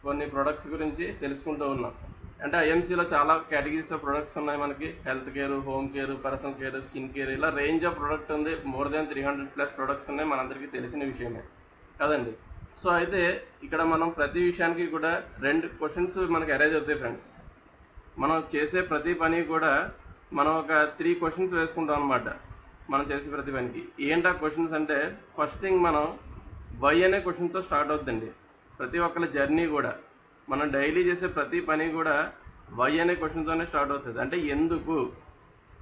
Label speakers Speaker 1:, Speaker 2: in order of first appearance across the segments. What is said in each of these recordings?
Speaker 1: కొన్ని ప్రొడక్ట్స్ గురించి తెలుసుకుంటూ ఉన్నాం. అంటే ఐఎంసీలో చాలా కేటగిరీస్ ఆఫ్ ప్రొడక్ట్స్ ఉన్నాయి. మనకి health care, home care, personal care, skin care, ఇలా రేంజ్ ఆఫ్ ప్రొడక్ట్ ఉంది. మోర్ దాన్ 300+ ప్రొడక్ట్స్ ఉన్నాయి, మనందరికీ తెలిసిన విషయమే కదండి. సో అయితే ఇక్కడ మనం ప్రతి విషయానికి కూడా 2 క్వశ్చన్స్ మనకి అరైజ్ అవుతాయి ఫ్రెండ్స్. మనం చేసే ప్రతి పని కూడా మనం ఒక 3 క్వశ్చన్స్ వేసుకుంటాం అనమాట. మనం చేసే ప్రతి పనికి ఏంటా క్వశ్చన్స్ అంటే, ఫస్ట్ థింగ్ మనం వై అనే క్వశ్చన్తో స్టార్ట్ అవుతుందండి. ప్రతి ఒక్కరి జర్నీ కూడా మనం డైలీ చేసే ప్రతి పని కూడా వై అనే క్వశ్చన్తోనే స్టార్ట్ అవుతుంది. అంటే ఎందుకు.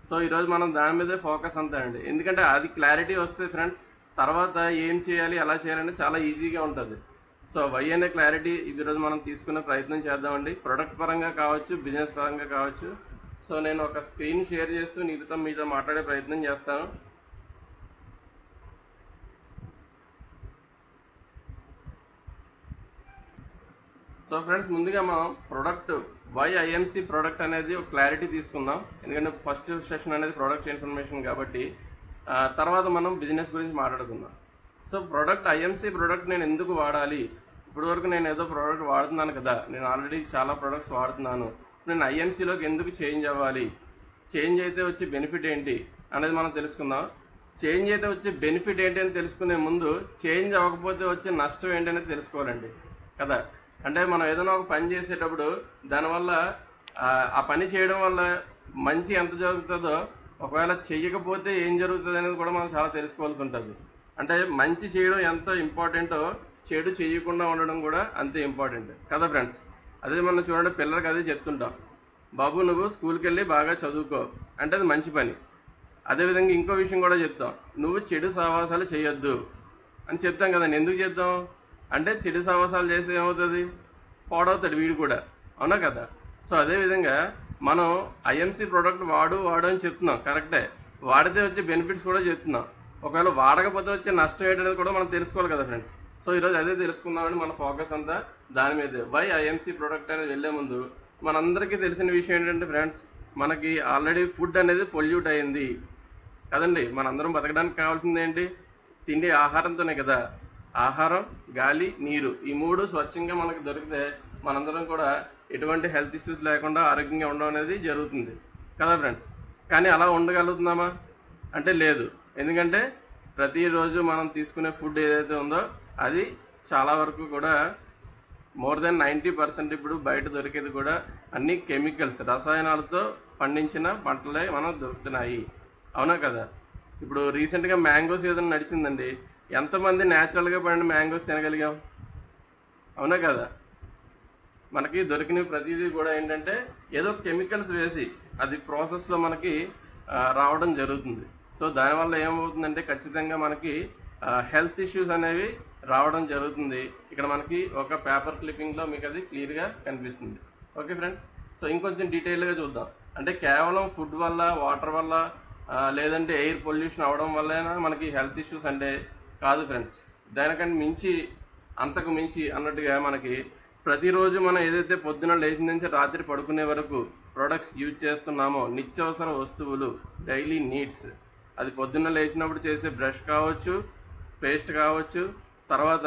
Speaker 1: సో ఈరోజు మనం దాని మీదే ఫోకస్ అంతా అండి. ఎందుకంటే అది క్లారిటీ వస్తే ఫ్రెండ్స్, తర్వాత ఏం చేయాలి, ఎలా చేయాలంటే చాలా ఈజీగా ఉంటుంది. సో వై అనే క్లారిటీ ఈరోజు మనం తీసుకునే ప్రయత్నం చేద్దామండి. ప్రొడక్ట్ పరంగా కావచ్చు, బిజినెస్ పరంగా కావచ్చు. సో నేను ఒక స్క్రీన్ షేర్ చేస్తూ మీతో మాట్లాడే ప్రయత్నం చేస్తాను. సో ఫ్రెండ్స్, ముందుగా మనం ప్రొడక్ట్ వై ఐఎంసీ ప్రొడక్ట్ అనేది ఒక క్లారిటీ తీసుకుందాం. ఎందుకంటే ఫస్ట్ సెషన్ అనేది ప్రొడక్ట్ ఇన్ఫర్మేషన్ కాబట్టి తర్వాత మనం బిజినెస్ గురించి మాట్లాడుకుందాం. సో ప్రొడక్ట్ ఐఎంసీ ప్రొడక్ట్ నేను ఎందుకు వాడాలి? ఇప్పటివరకు నేను ఏదో ప్రోడక్ట్ వాడుతున్నాను కదా, నేను ఆల్రెడీ చాలా ప్రొడక్ట్స్ వాడుతున్నాను, నేను ఐఎంసీలోకి ఎందుకు చేంజ్ అవ్వాలి, చేంజ్ అయితే వచ్చే బెనిఫిట్ ఏంటి అనేది మనం తెలుసుకుందాం. చేంజ్ అయితే వచ్చే బెనిఫిట్ ఏంటి అని తెలుసుకునే ముందు చేంజ్ అవ్వకపోతే వచ్చే నష్టం ఏంటి అనేది తెలుసుకోవాలండి కదా. అంటే మనం ఏదైనా ఒక పని చేసేటప్పుడు దానివల్ల ఆ పని చేయడం వల్ల మంచి ఎంత జరుగుతుందో, ఒకవేళ చెయ్యకపోతే ఏం జరుగుతుంది అనేది కూడా మనం చాలా తెలుసుకోవాల్సి ఉంటుంది. అంటే మంచి చేయడం ఎంత ఇంపార్టెంటో చెడు చేయకుండా ఉండడం కూడా అంతే ఇంపార్టెంట్ కదా ఫ్రెండ్స్. అదే మనం చూడండి, పిల్లలకి అదే చెప్తుంటాం, బాబు నువ్వు స్కూల్కి వెళ్ళి బాగా చదువుకో అంటే అది మంచి పని. అదేవిధంగా ఇంకో విషయం కూడా చెప్తాం, నువ్వు చెడు సహవాసాలు చేయొద్దు అని చెప్తాం కదండి. ఎందుకు చెప్తాం అంటే చెడు సహవాసాలు చేస్తే ఏమవుతుంది, పాడవుతాడు వీడు కూడా, అవునా కదా. సో అదేవిధంగా మనం ఐఎంసీ ప్రోడక్ట్ వాడు అని చెప్తున్నాం, కరెక్టే. వాడితే వచ్చే బెనిఫిట్స్ కూడా చెప్తున్నాం. ఒకవేళ వాడకపోతే వచ్చే నష్టం ఏంటనేది కూడా మనం తెలుసుకోవాలి కదా ఫ్రెండ్స్. సో ఈరోజు అదే తెలుసుకుందామని మన ఫోకస్ అంతా దాని మీదే. వై ఐఎంసీ ప్రోడక్ట్ అనేది వెళ్ళే ముందు మనందరికీ తెలిసిన విషయం ఏంటంటే ఫ్రెండ్స్, మనకి ఆల్రెడీ ఫుడ్ అనేది పొల్యూట్ అయింది కదండి. మనందరం బతకడానికి కావాల్సింది ఏంటి, తిండి ఆహారంతోనే కదా. ఆహారం, గాలి, నీరు, ఈ 3 స్వచ్ఛంగా మనకు దొరికితే మనందరం కూడా ఎటువంటి హెల్త్ ఇష్యూస్ లేకుండా ఆరోగ్యంగా ఉండడం అనేది జరుగుతుంది కదా ఫ్రెండ్స్. కానీ అలా ఉండగలుగుతున్నామా అంటే లేదు. ఎందుకంటే ప్రతిరోజు మనం తీసుకునే ఫుడ్ ఏదైతే ఉందో అది చాలా వరకు కూడా మోర్ దెన్ 90% ఇప్పుడు బయట దొరికేది కూడా అన్ని కెమికల్స్, రసాయనాలతో పండించిన పంటలే మనం దొరుకుతున్నాయి, అవునా కదా. ఇప్పుడు రీసెంట్గా మ్యాంగో సీజన్ నడిచిందండి. ఎంతమంది న్యాచురల్గా పండిన మ్యాంగోస్ తినగలిగాం, అవునా కదా. మనకి దొరికిన ప్రతిదీ కూడా ఏంటంటే ఏదో కెమికల్స్ వేసి అది ప్రాసెస్లో మనకి రావడం జరుగుతుంది. సో దానివల్ల ఏమవుతుందంటే ఖచ్చితంగా మనకి హెల్త్ ఇష్యూస్ అనేవి రావడం జరుగుతుంది. ఇక్కడ మనకి ఒక పేపర్ క్లిప్పింగ్లో మీకు అది క్లియర్గా కనిపిస్తుంది. ఓకే ఫ్రెండ్స్, సో ఇంకొంచెం డీటెయిల్గా చూద్దాం. అంటే కేవలం ఫుడ్ వల్ల, వాటర్ వల్ల, లేదంటే ఎయిర్ పొల్యూషన్ అవడం వల్లైనా మనకి హెల్త్ ఇష్యూస్ అంటే కాదు ఫ్రెండ్స్. దానికంటే మించి, అంతకు మించి అన్నట్టుగా మనకి ప్రతిరోజు మనం ఏదైతే పొద్దున లేచిన నుంచి రాత్రి పడుకునే వరకు ప్రొడక్ట్స్ యూజ్ చేస్తున్నామో, నిత్యావసర వస్తువులు, డైలీ నీడ్స్, అది పొద్దున్న లేచినప్పుడు చేసే బ్రష్ కావచ్చు, పేస్ట్ కావచ్చు, తర్వాత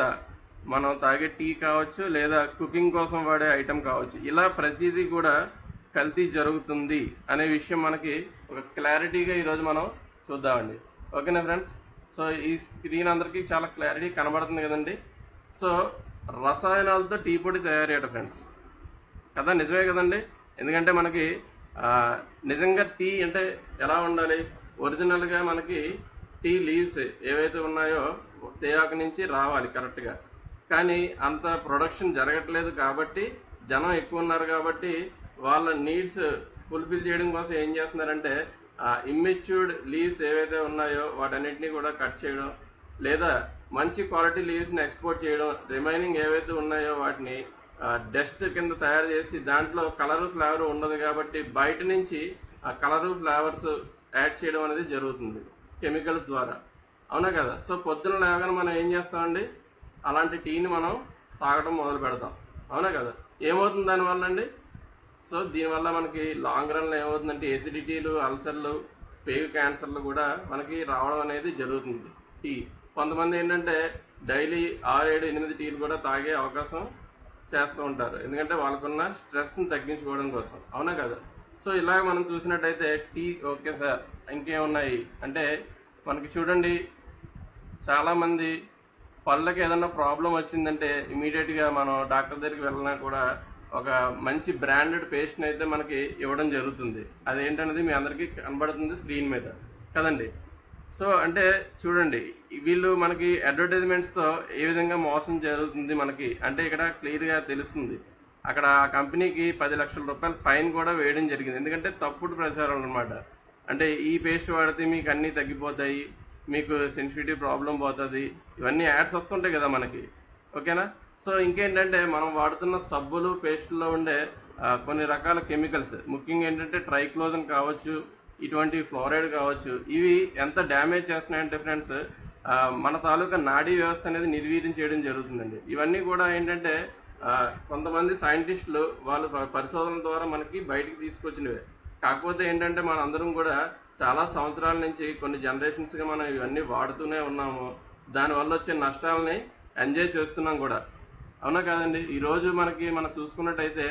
Speaker 1: మనం తాగే టీ కావచ్చు, లేదా కుకింగ్ కోసం వాడే ఐటెం కావచ్చు, ఇలా ప్రతిదీ కూడా కల్తీ జరుగుతుంది అనే విషయం మనకి ఒక క్లారిటీగా ఈరోజు మనం చూద్దామండి. ఓకేనా ఫ్రెండ్స్. సో ఈ స్క్రీన్ అందరికీ చాలా క్లారిటీ కనబడుతుంది కదండి. సో రసాయనాలతో టీ పొడి తయారయ్యాడు ఫ్రెండ్స్ కదా, నిజమే కదండి. ఎందుకంటే మనకి నిజంగా టీ అంటే ఎలా ఉండాలి, ఒరిజినల్గా మనకి టీ లీవ్స్ ఏవైతే ఉన్నాయో తేయాకు నుంచి రావాలి కరెక్ట్గా. కానీ అంత ప్రొడక్షన్ జరగట్లేదు కాబట్టి, జనం ఎక్కువ ఉన్నారు కాబట్టి వాళ్ళ నీడ్స్ ఫుల్ఫిల్ చేయడం కోసం ఏం చేస్తున్నారంటే ఇమ్మెచ్యూర్డ్ లీవ్స్ ఏవైతే ఉన్నాయో వాటన్నిటినీ కూడా కట్ చేయడం, లేదా మంచి క్వాలిటీ లీవ్స్ని ఎక్స్పోర్ట్ చేయడం, రిమైనింగ్ ఏవైతే ఉన్నాయో వాటిని డస్ట్ కింద తయారు చేసి దాంట్లో కలరు ఫ్లేవర్ ఉండదు కాబట్టి బయట నుంచి ఆ కలరు ఫ్లేవర్స్ యాడ్ చేయడం అనేది జరుగుతుంది కెమికల్స్ ద్వారా, అవునా కదా. సో పొద్దున లేవగానే మనం ఏం చేస్తామండి, అలాంటి టీని మనం తాగడం మొదలు పెడతాం, అవునా కదా. ఏమవుతుంది దానివల్ల అండి, సో దీనివల్ల మనకి లాంగ్ రన్లో ఏమవుతుందంటే ఎసిడిటీలు, అల్సర్లు, పేగు క్యాన్సర్లు కూడా మనకి రావడం అనేది జరుగుతుంది టీ. కొంతమంది ఏంటంటే డైలీ 6, 7, 8 టీలు కూడా తాగే అవకాశం చేస్తూ ఉంటారు, ఎందుకంటే వాళ్ళకున్న స్ట్రెస్ని తగ్గించుకోవడం కోసం, అవునా కదా? సో ఇలాగ మనం చూసినట్టయితే టీ, ఓకే సార్, ఇంకేమున్నాయి అంటే మనకి చూడండి, చాలామంది పళ్ళకి ఏదైనా ప్రాబ్లం వచ్చిందంటే ఇమీడియట్గా మనం డాక్టర్ దగ్గరికి వెళ్ళినా కూడా ఒక మంచి బ్రాండెడ్ పేస్ట్ని అయితే మనకి ఇవ్వడం జరుగుతుంది. అదేంటనేది మీ అందరికీ కనబడుతుంది స్క్రీన్ మీద కదండి. సో అంటే చూడండి, వీళ్ళు మనకి అడ్వర్టైజ్మెంట్స్తో ఏ విధంగా మోసం జరుగుతుంది మనకి అంటే ఇక్కడ క్లియర్గా తెలుస్తుంది. అక్కడ ఆ కంపెనీకి 10 లక్షల రూపాయల ఫైన్ కూడా వేయడం జరిగింది, ఎందుకంటే తప్పుడు ప్రచారం అనమాట. అంటే ఈ పేస్ట్ వాడితే మీకు అన్నీ తగ్గిపోతాయి, మీకు సెన్సిటివిటీ ప్రాబ్లం పోతుంది, ఇవన్నీ యాడ్స్ వస్తుంటాయి కదా మనకి, ఓకేనా? సో ఇంకేంటంటే మనం వాడుతున్న సబ్బులు, పేస్టుల్లో ఉండే కొన్ని రకాల కెమికల్స్, ముఖ్యంగా ఏంటంటే ట్రైక్లోజన్ కావచ్చు, ఇటువంటి ఫ్లోరైడ్ కావచ్చు, ఇవి ఎంత డ్యామేజ్ చేస్తున్నాయంటే ఫ్రెండ్స్, మన తాలూకా నాడీ వ్యవస్థ అనేది నిర్వీర్యం చేయడం జరుగుతుందండి. ఇవన్నీ కూడా ఏంటంటే కొంతమంది సైంటిస్టులు వాళ్ళు పరిశోధనల ద్వారా మనకి బయటికి తీసుకొచ్చినవే. కాకపోతే ఏంటంటే మన అందరం కూడా చాలా సంవత్సరాల నుంచి కొన్ని జనరేషన్స్గా మనం ఇవన్నీ వాడుతూనే ఉన్నాము, దానివల్ల వచ్చే నష్టాలని ఎంజాయ్ చేస్తున్నాం కూడా, అవునా కాదండి? ఈరోజు మనం చూసుకున్నట్టయితే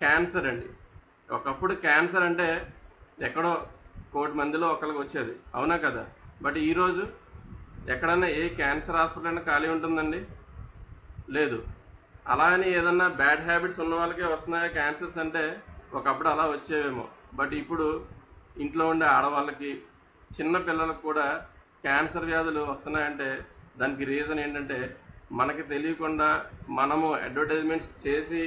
Speaker 1: క్యాన్సర్ అండి. ఒకప్పుడు క్యాన్సర్ అంటే ఎక్కడో 1,00,00,000 మందిలో ఒకరికి వచ్చేది, అవునా కదా? బట్ ఈరోజు ఎక్కడన్నా ఏ క్యాన్సర్ హాస్పిటల్ అయినా ఖాళీ ఉంటుందండి? లేదు. అలా అని ఏదన్నా బ్యాడ్ హ్యాబిట్స్ ఉన్న వాళ్ళకే వస్తున్నాయా క్యాన్సర్స్ అంటే? ఒకప్పుడు అలా వచ్చేవేమో, బట్ ఇప్పుడు ఇంట్లో ఉండే ఆడవాళ్ళకి, చిన్న పిల్లలకు కూడా క్యాన్సర్ వ్యాధులు వస్తున్నాయంటే దానికి రీజన్ ఏంటంటే మనకి తెలియకుండా మనము అడ్వర్టైజ్మెంట్స్ చేసి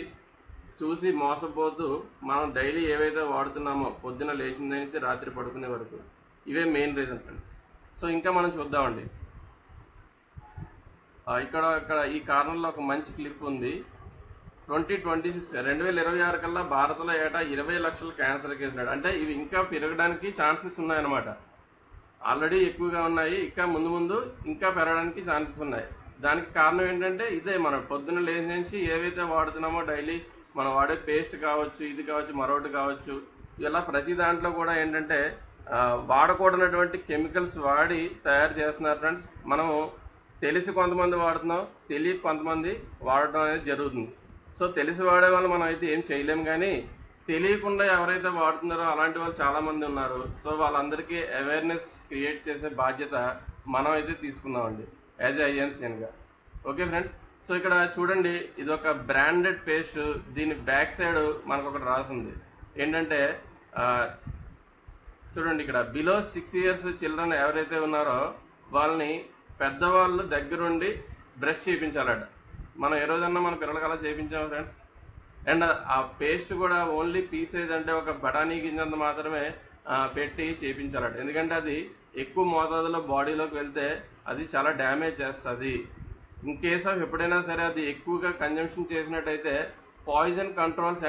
Speaker 1: చూసి మోసపోతూ మనం డైలీ ఏవైతే వాడుతున్నామో పొద్దున లేచిన నుంచి రాత్రి పడుకునే వరకు, ఇవే మెయిన్ రీజన్ ఫ్రెండ్స్. సో ఇంకా మనం చూద్దామండి, ఇక్కడ ఈ కార్నర్లో ఒక మంచి క్లిప్ ఉంది. 2026 కల్లా భారత్లో ఏటా 20 లక్షల క్యాన్సర్ కేసులు, అంటే ఇవి ఇంకా పెరగడానికి ఛాన్సెస్ ఉన్నాయన్నమాట. ఆల్రెడీ ఎక్కువగా ఉన్నాయి, ఇంకా ముందు ముందు ఇంకా పెరగడానికి ఛాన్సెస్ ఉన్నాయి. దానికి కారణం ఏంటంటే ఇదే, మనం పొద్దున్న లేచి నుంచి ఏవైతే వాడుతున్నామో డైలీ, మనం వాడే పేస్ట్ కావచ్చు, ఇది కావచ్చు, మరొకటి కావచ్చు, ఇలా ప్రతి దాంట్లో కూడా ఏంటంటే వాడకూడనటువంటి కెమికల్స్ వాడి తయారు చేస్తున్నారు ఫ్రెండ్స్. మనము తెలిసి కొంతమంది వాడుతున్నాం, తెలియక కొంతమంది వాడటం అనేది జరుగుతుంది. సో తెలిసి వాడే వాళ్ళు మనం అయితే ఏం చేయలేము, కానీ తెలియకుండా ఎవరైతే వాడుతున్నారో అలాంటి వాళ్ళు చాలామంది ఉన్నారు. సో వాళ్ళందరికీ అవేర్నెస్ క్రియేట్ చేసే బాధ్యత మనం అయితే తీసుకుందామండి యాజ్ ఐఎన్సీఎన్గా. ఓకే ఫ్రెండ్స్, సో ఇక్కడ చూడండి, ఇది ఒక బ్రాండెడ్ పేస్ట్. దీని బ్యాక్ సైడ్ మనకు ఒకటి రాసింది ఏంటంటే, చూడండి ఇక్కడ బిలో 6 years చిల్డ్రన్ ఎవరైతే ఉన్నారో వాళ్ళని పెద్దవాళ్ళు దగ్గరుండి బ్రష్ చేయించాలట. మనం ఏ రోజన్నా మన పిల్లలకి అలా చేయించాము ఫ్రెండ్స్? అండ్ ఆ పేస్ట్ కూడా ఓన్లీ పీ సైజ్, అంటే ఒక బఠానీ గింజంత మాత్రమే పెట్టి చేయించాలట, ఎందుకంటే అది ఎక్కువ మోతాదులో బాడీలోకి వెళ్తే అది చాలా డ్యామేజ్ చేస్తుంది. ఇన్ కేస్ ఆఫ్ ఎప్పుడైనా సరే అది ఎక్కువగా కన్జంప్షన్ చేసినట్టయితే పాయిజన్ కంట్రోల్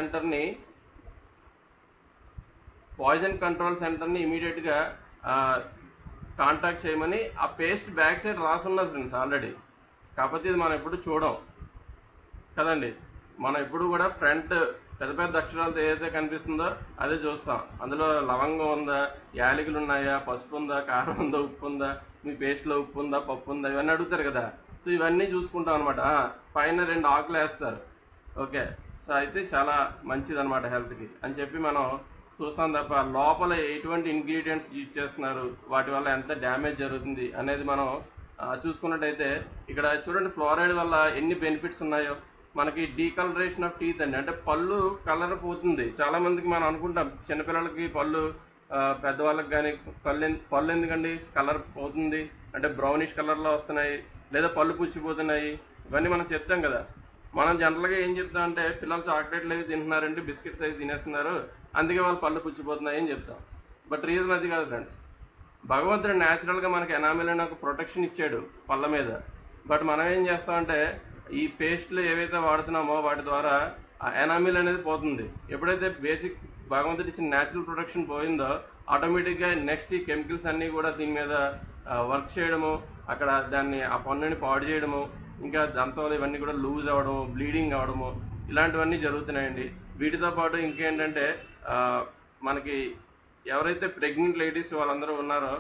Speaker 1: సెంటర్ని ఇమీడియట్గా కాంటాక్ట్ చేయమని ఆ పేస్ట్ బ్యాక్ సైడ్ రాసున్నది ఫ్రెండ్స్ ఆల్రెడీ. కాకపోతే ఇది మనం ఎప్పుడు చూడం కదండి, మనం ఎప్పుడు కూడా ఫ్రంట్ పెద్ద పెద్ద అక్షరాలతో ఏదైతే కనిపిస్తుందో అదే చూస్తాం. అందులో లవంగం ఉందా, యాలకులు ఉన్నాయా, పసుపు ఉందా, కారం ఉందా, ఉప్పు ఉందా, మీ పేస్ట్లో ఉప్పు ఉందా, పప్పు ఉందా, ఇవన్నీ అడుగుతారు కదా. సో ఇవన్నీ చూసుకుంటాం అనమాట. పైన 2 ఆకులు వేస్తారు, ఓకే. సో అయితే చాలా మంచిది అనమాట హెల్త్కి అని చెప్పి మనం చూస్తాం తప్ప లోపల ఎటువంటి ఇంగ్రీడియంట్స్ యూజ్ చేస్తున్నారు, వాటి వల్ల ఎంత డ్యామేజ్ జరుగుతుంది అనేది మనం చూసుకున్నట్టయితే ఇక్కడ చూడండి, ఫ్లోరైడ్ వల్ల ఎన్ని బెనిఫిట్స్ ఉన్నాయో. మనకి డీకలరేషన్ ఆఫ్ టీత్ అండి, అంటే పళ్ళు కలర్ పోతుంది. చాలామందికి మనం అనుకుంటాం చిన్నపిల్లలకి పళ్ళు, పెద్దవాళ్ళకి కానీ పళ్ళు ఎందుకండి కలర్ పోతుంది అంటే బ్రౌనిష్ కలర్లో వస్తున్నాయి, లేదా పళ్ళు పుచ్చిపోతున్నాయి, ఇవన్నీ మనం చెప్తాం కదా. మనం జనరల్గా ఏం చెప్తాం అంటే పిల్లలు చాక్లెట్లు అవి తింటున్నారంటే, బిస్కెట్స్ అవి తినేస్తున్నారు, అందుకే వాళ్ళు పళ్ళు పుచ్చిపోతున్నాయి అని చెప్తాం. బట్ రీజన్ అది కాదు ఫ్రెండ్స్. భగవంతుడు న్యాచురల్గా మనకి ఎనామిల్ అనే ఒక ప్రొటెక్షన్ ఇచ్చాడు పళ్ళ మీద. బట్ మనం ఏం చేస్తామంటే ఈ పేస్ట్లు ఏవైతే వాడుతున్నామో వాటి ద్వారా ఆ ఎనామిల్ అనేది పోతుంది. ఎప్పుడైతే బేసిక్ భగవంతుడు ఇచ్చిన న్యాచురల్ ప్రొటెక్షన్ పోయిందో ఆటోమేటిక్గా నెక్స్ట్ ఈ కెమికల్స్ అన్నీ కూడా దీని మీద వర్క్ చేయడము, అక్కడ దాన్ని ఆ పన్నుని పాడు చేయడము, ఇంకా దంతాలు ఇవన్నీ కూడా లూజ్ అవ్వడము, బ్లీడింగ్ అవ్వడము, ఇలాంటివన్నీ జరుగుతున్నాయండి. వీటితో పాటు ఇంకేంటంటే మనకి ఎవరైతే ప్రెగ్నెంట్ లేడీస్ వాళ్ళందరూ ఉన్నారో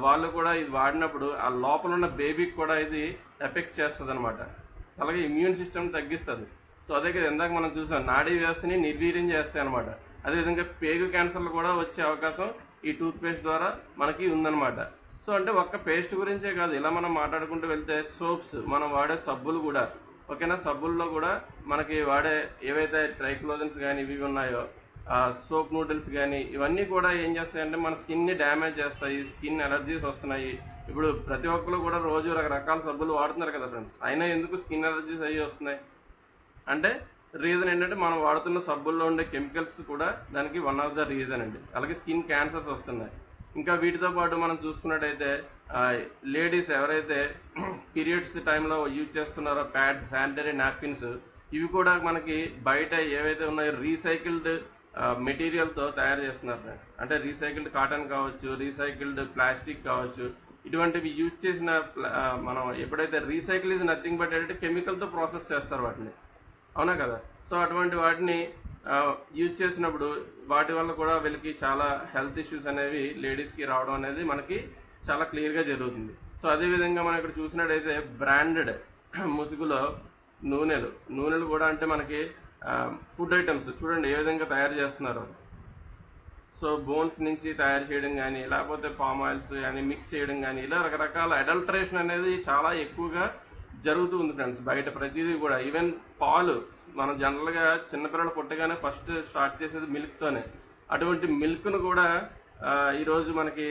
Speaker 1: వాళ్ళు కూడా ఇది వాడినప్పుడు ఆ లోపల ఉన్న బేబీకి కూడా ఇది ఎఫెక్ట్ చేస్తుంది అనమాట. అలాగే ఇమ్యూన్ సిస్టమ్ తగ్గిస్తుంది. సో అదే కదా ఇందాక మనం చూసాం, నాడీ వ్యవస్థని నిర్వీర్యం చేస్తాయి అనమాట. అదేవిధంగా పేగు క్యాన్సర్లు కూడా వచ్చే అవకాశం ఈ టూత్ పేస్ట్ ద్వారా మనకి ఉందన్నమాట. సో అంటే ఒక్క పేస్ట్ గురించే కాదు, ఇలా మనం మాట్లాడుకుంటూ వెళ్తే సోప్స్, మనం వాడే సబ్బులు కూడా, ఓకేనా, సబ్బుల్లో కూడా మనకి వాడే ఏవైతే ట్రైక్లోజన్స్ కానీ ఇవి ఉన్నాయో, సోప్ నూడిల్స్ కానీ, ఇవన్నీ కూడా ఏం చేస్తాయంటే మన స్కిన్ని డ్యామేజ్ చేస్తాయి, స్కిన్ ఎలర్జీస్ వస్తున్నాయి. ఇప్పుడు ప్రతి ఒక్కరు కూడా రోజు రకరకాల సబ్బులు వాడుతున్నారు కదా ఫ్రెండ్స్, అయినా ఎందుకు స్కిన్ ఎలర్జీస్ అయ్యి వస్తున్నాయి అంటే రీజన్ ఏంటంటే మనం వాడుతున్న సబ్బుల్లో ఉండే కెమికల్స్ కూడా దానికి వన్ ఆఫ్ ద రీజన్ అండి. అలాగే స్కిన్ క్యాన్సర్స్ వస్తున్నాయి. ఇంకా వీటితో పాటు మనం చూసుకున్నట్టయితే లేడీస్ ఎవరైతే పీరియడ్స్ టైంలో యూజ్ చేస్తున్నారో ప్యాడ్స్, శానిటరీ నాప్కిన్స్, ఇవి కూడా మనకి బయట ఏవైతే ఉన్నాయో రీసైకిల్డ్ మెటీరియల్తో తయారు చేస్తున్నారు ఫ్రెండ్స్. అంటే రీసైకిల్డ్ కాటన్ కావచ్చు, రీసైకిల్డ్ ప్లాస్టిక్ కావచ్చు, ఇటువంటివి యూజ్ చేసిన మనం ఎప్పుడైతే రీసైకిల్ ఈజ్ నథింగ్ బట్ ఏంటంటే కెమికల్తో ప్రాసెస్ చేస్తారు వాటిని, అవునా కదా. సో అటువంటి వాటిని యూజ్ చేసినప్పుడు వాటి వల్ల కూడా వీళ్ళకి చాలా హెల్త్ ఇష్యూస్ అనేవి లేడీస్కి రావడం అనేది మనకి చాలా క్లియర్గా జరుగుతుంది. సో అదేవిధంగా మనం ఇక్కడ చూసినట్టయితే బ్రాండెడ్ ముసుగులో నూనెలు కూడా అంటే మనకి ఫుడ్ ఐటమ్స్ చూడండి ఏ విధంగా తయారు చేస్తున్నారు. సో బోన్స్ నుంచి తయారు చేయడం కానీ, లేకపోతే పామ్ ఆయిల్స్ కానీ మిక్స్ చేయడం కానీ, ఇలా రకరకాల అడల్టరేషన్ అనేది చాలా ఎక్కువగా జరుగుతూ ఉంది ఫ్రెండ్స్ బయట ప్రతిదీ కూడా. ఈవెన్ పాలు మనం జనరల్గా చిన్నపిల్లలు పుట్టగానే ఫస్ట్ స్టార్ట్ చేసేది మిల్క్తోనే. అటువంటి మిల్క్ను కూడా ఈరోజు మనకి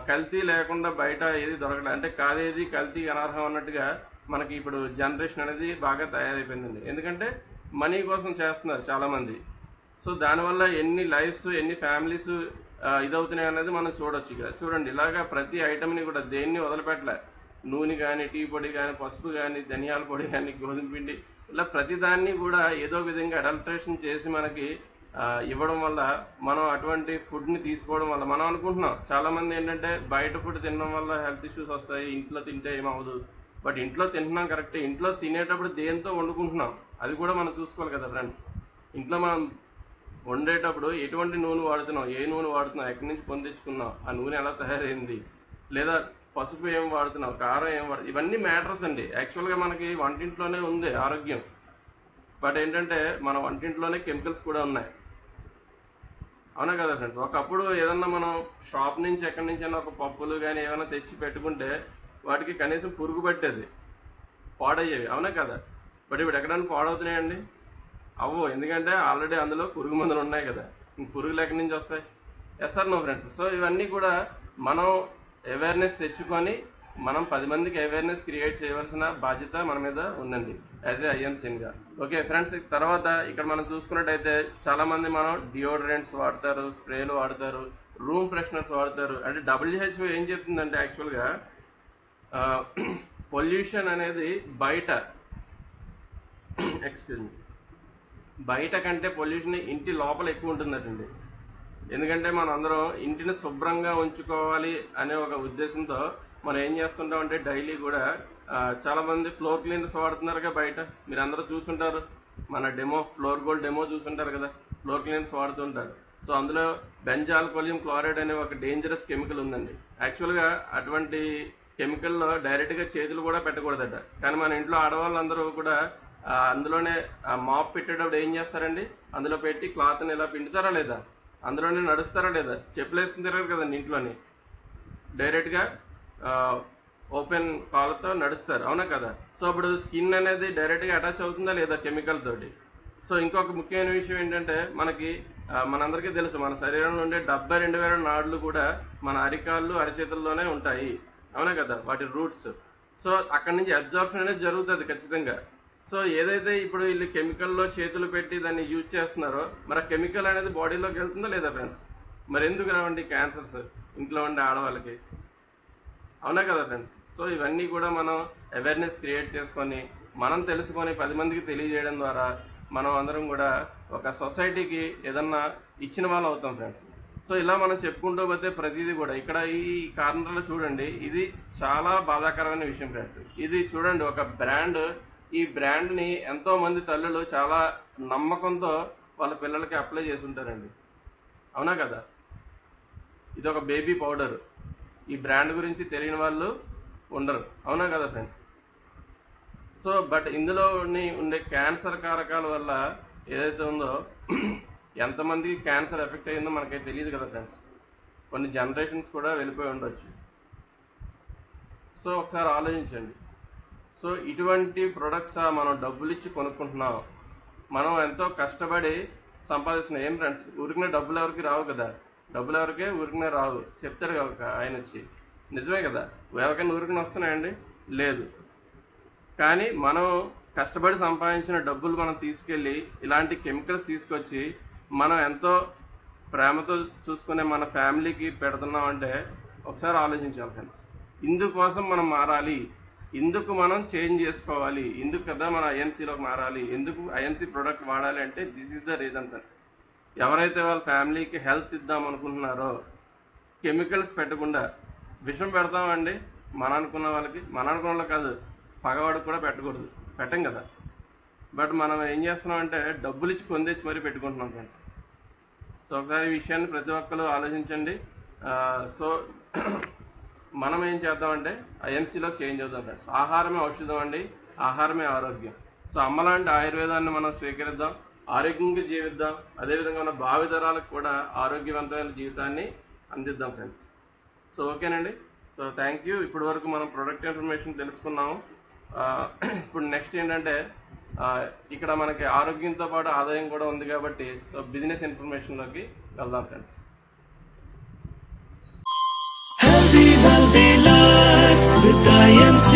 Speaker 1: కల్తీ లేకుండా బయట ఏది దొరకలేదు, అంటే కాదేది కల్తీ అనర్హం అన్నట్టుగా మనకి ఇప్పుడు జనరేషన్ అనేది బాగా తయారైపోయిందండి. ఎందుకంటే మనీ కోసం చేస్తున్నారు చాలామంది. సో దానివల్ల ఎన్ని లైఫ్స్, ఎన్ని ఫ్యామిలీస్ ఇదవుతున్నాయి అనేది మనం చూడొచ్చు. ఇక్కడ చూడండి, ఇలాగా ప్రతి ఐటమ్ని కూడా దేన్ని వదిలిపెట్టలే. నూనె కానీ, టీ పొడి కానీ, పసుపు కానీ, ధనియాల పొడి కానీ, గోధుమ పిండి, ఇలా ప్రతిదాన్ని కూడా ఏదో విధంగా అడల్టరేషన్ చేసి మనకి ఇవ్వడం వల్ల మనం అటువంటి ఫుడ్ని తీసుకోవడం వల్ల మనం అనుకుంటున్నాం, చాలామంది ఏంటంటే బయట ఫుడ్ తినడం వల్ల హెల్త్ ఇష్యూస్ వస్తాయి, ఇంట్లో తింటే ఏమవ్వదు. బట్ ఇంట్లో తింటున్నాం కరెక్టే, ఇంట్లో తినేటప్పుడు దేంతో వండుకుంటున్నాం అది కూడా మనం చూసుకోవాలి కదా ఫ్రెండ్స్. ఇంట్లో మనం వండేటప్పుడు ఎటువంటి నూనె వాడుతున్నాం, ఏ నూనె వాడుతున్నాం, ఎక్కడి నుంచి పొందించుకున్నాం, ఆ నూనె ఎలా తయారైంది, లేదా పసుపు ఏం వాడుతున్నాం, కారం ఏం వాడుతున్నాం, ఇవన్నీ మ్యాటర్స్ అండి. యాక్చువల్గా మనకి వంటింట్లోనే ఉంది ఆరోగ్యం, బట్ ఏంటంటే మన వంటింట్లోనే కెమికల్స్ కూడా ఉన్నాయి, అవునా కదా ఫ్రెండ్స్. ఒకప్పుడు ఏదన్నా మనం షాప్ నుంచి ఎక్కడి నుంచైనా ఒక పప్పులు కానీ ఏమైనా తెచ్చి పెట్టుకుంటే వాటికి కనీసం పురుగు పట్టేది, పాడయ్యేవి, అవునా కదా. బట్ ఇప్పుడు ఎక్కడైనా పాడవుతున్నాయండి? అవ్వో, ఎందుకంటే ఆల్రెడీ అందులో పురుగు మందులు ఉన్నాయి కదా, ఇంక పురుగులు ఎక్కడి నుంచి వస్తాయి? Yes or no friends. So ఇవన్నీ కూడా మనం అవేర్నెస్ తెచ్చుకొని మనం 10 మందికి అవేర్నెస్ క్రియేట్ చేయవలసిన బాధ్యత మన మీద ఉందండి యాజ్ ఏ ఐఎంసీగా. ఓకే ఫ్రెండ్స్, తర్వాత ఇక్కడ మనం చూసుకున్నట్టయితే చాలామంది మనం డియోడ్రెంట్స్ వాడతారు, స్ప్రేలు వాడతారు, రూమ్ ఫ్రెషనర్స్ వాడతారు. అంటే WHO ఏం చెప్తుందంటే యాక్చువల్గా పొల్యూషన్ అనేది బయట కంటే పొల్యూషన్ ఇంటి లోపల ఎక్కువ ఉంటుందటండి. ఎందుకంటే మనం అందరం ఇంటిని శుభ్రంగా ఉంచుకోవాలి అనే ఒక ఉద్దేశంతో మనం ఏం చేస్తుంటాం అంటే డైలీ కూడా చాలామంది ఫ్లోర్ క్లీనర్స్ వాడుతున్నారుగా బయట, మీరు అందరూ చూసుంటారు. మన ఫ్లోర్ గోల్డ్ డెమో చూసుంటారు కదా, ఫ్లోర్ క్లీనర్స్ వాడుతుంటారు. సో అందులో బెంజాల్కోలియం క్లోరైడ్ అనే ఒక డేంజరస్ కెమికల్ ఉందండి. యాక్చువల్గా అటువంటి కెమికల్లో డైరెక్ట్గా చేతులు కూడా పెట్టకూడదట, కానీ మన ఇంట్లో ఆడవాళ్ళందరూ కూడా అందులోనే మాప్ పెట్టేటప్పుడు ఏం చేస్తారండి, అందులో పెట్టి క్లాత్ని ఇలా పిండుతారా లేదా, అందులోనే నడుస్తారా లేదా, చెప్పులు వేసుకుని తిరగరు కదండి ఇంట్లోని, డైరెక్ట్గా ఓపెన్ కాళ్ళతో నడుస్తారు, అవునా కదా. సో అప్పుడు స్కిన్ అనేది డైరెక్ట్గా అటాచ్ అవుతుందా లేదా కెమికల్ తోటి. సో ఇంకొక ముఖ్యమైన విషయం ఏంటంటే మనందరికీ తెలుసు, మన శరీరంలో ఉండే 72,000 నాడులు కూడా మన అరికాళ్ళు, అరచేతుల్లోనే ఉంటాయి, అవునా కదా, వాటి రూట్స్. సో అక్కడి నుంచి అబ్జార్ప్షన్ అనేది జరుగుతుంది ఖచ్చితంగా. సో ఏదైతే ఇప్పుడు వీళ్ళు కెమికల్లో చేతులు పెట్టి దాన్ని యూజ్ చేస్తున్నారో, మరి ఆ కెమికల్ అనేది బాడీలోకి వెళ్తుందా లేదా ఫ్రెండ్స్. మరి ఎందుకు రావండి క్యాన్సర్స్ ఇంట్లో ఉండే ఆడవాళ్ళకి, అవునా కదా ఫ్రెండ్స్. సో ఇవన్నీ కూడా మనం అవేర్నెస్ క్రియేట్ చేసుకొని మనం తెలుసుకొని 10 మందికి తెలియజేయడం ద్వారా మనం అందరం కూడా ఒక సొసైటీకి ఏదన్నా ఇచ్చిన వాళ్ళు అవుతాం ఫ్రెండ్స్. సో ఇలా మనం చెప్పుకుంటూ పోతే ప్రతిదీ కూడా ఇక్కడ ఈ కార్నర్లో చూడండి, ఇది చాలా బాధాకరమైన విషయం ఫ్రెండ్స్. ఇది చూడండి ఒక బ్రాండ్, ఈ బ్రాండ్ని ఎంతోమంది తల్లులు చాలా నమ్మకంతో వాళ్ళ పిల్లలకి అప్లై చేసి ఉంటారండి, అవునా కదా. ఇది ఒక బేబీ పౌడర్, ఈ బ్రాండ్ గురించి తెలియని వాళ్ళు ఉండరు, అవునా కదా ఫ్రెండ్స్. సో బట్ ఇందులోని ఉండే క్యాన్సర్ కారకాల వల్ల ఏదైతే ఉందో ఎంతమందికి క్యాన్సర్ ఎఫెక్ట్ అయిందో మనకైతే తెలియదు కదా ఫ్రెండ్స్. కొన్ని జనరేషన్స్ కూడా వెళ్ళిపోయి ఉండొచ్చు. సో ఒకసారి ఆలోచించండి. సో ఇటువంటి ప్రొడక్ట్స్ మనం డబ్బులు ఇచ్చి కొనుక్కుంటున్నాం, మనం ఎంతో కష్టపడి సంపాదిస్తున్నాం. ఏం ఫ్రెండ్స్, ఊరికనే డబ్బులు ఎవరికి రావు కదా, డబ్బులు ఎవరికే ఊరికనే రావు, చెప్తారు కదా ఆయన వచ్చి. నిజమే కదా, ఎవరికైనా ఊరికనే వస్తున్నాయండి? లేదు. కానీ మనం కష్టపడి సంపాదించిన డబ్బులు మనం తీసుకెళ్ళి ఇలాంటి కెమికల్స్ తీసుకొచ్చి మనం ఎంతో ప్రేమతో చూసుకునే మన ఫ్యామిలీకి పెడుతున్నాం అంటే ఒకసారి ఆలోచించాలి ఫ్రెండ్స్. ఇందుకోసం మనం మారాలి, ఇందుకు మనం చేంజ్ చేసుకోవాలి, ఇందుకు కదా మన ఐఎంసీలోకి మారాలి, ఎందుకు ఐఎంసీ ప్రోడక్ట్ వాడాలి అంటే this is the reason friends. ఎవరైతే వాళ్ళ ఫ్యామిలీకి హెల్త్ ఇద్దాం అనుకుంటున్నారో కెమికల్స్ పెట్టకుండా, విషం పెడతామండి మన అనుకున్న వాళ్ళకి, మన అనుకున్న వాళ్ళకి కాదు, పగవాడికి కూడా పెట్టకూడదు, పెట్టం కదా. బట్ మనం ఏం చేస్తున్నాం అంటే డబ్బులు ఇచ్చి కొందేచ్చి మరీ పెట్టుకుంటున్నాం ఫ్రెండ్స్. సో ఒకసారి ఈ విషయాన్ని ప్రతి ఒక్కరు ఆలోచించండి. సో మనం ఏం చేద్దామంటే ఐఎంసీలో చేంజ్ అవుతాం ఫ్రెండ్స్. ఆహారమే ఔషధం అండి, ఆహారమే ఆరోగ్యం. సో అమ్మలాంటి ఆయుర్వేదాన్ని మనం స్వీకరిద్దాం, ఆరోగ్యంగా జీవిద్దాం, అదేవిధంగా మన భావితరాలకు కూడా ఆరోగ్యవంతమైన జీవితాన్ని అందిద్దాం ఫ్రెండ్స్. సో ఓకేనండి. So thank you. ఇప్పటి వరకు మనం ప్రొడక్ట్ ఇన్ఫర్మేషన్ తెలుసుకున్నాము. ఇప్పుడు నెక్స్ట్ ఏంటంటే ఇక్కడ మనకి ఆరోగ్యంతో పాటు ఆదాయం కూడా ఉంది కాబట్టి సో బిజినెస్ ఇన్ఫర్మేషన్లోకి వెళ్దాం friends.
Speaker 2: Healthy life with IMC.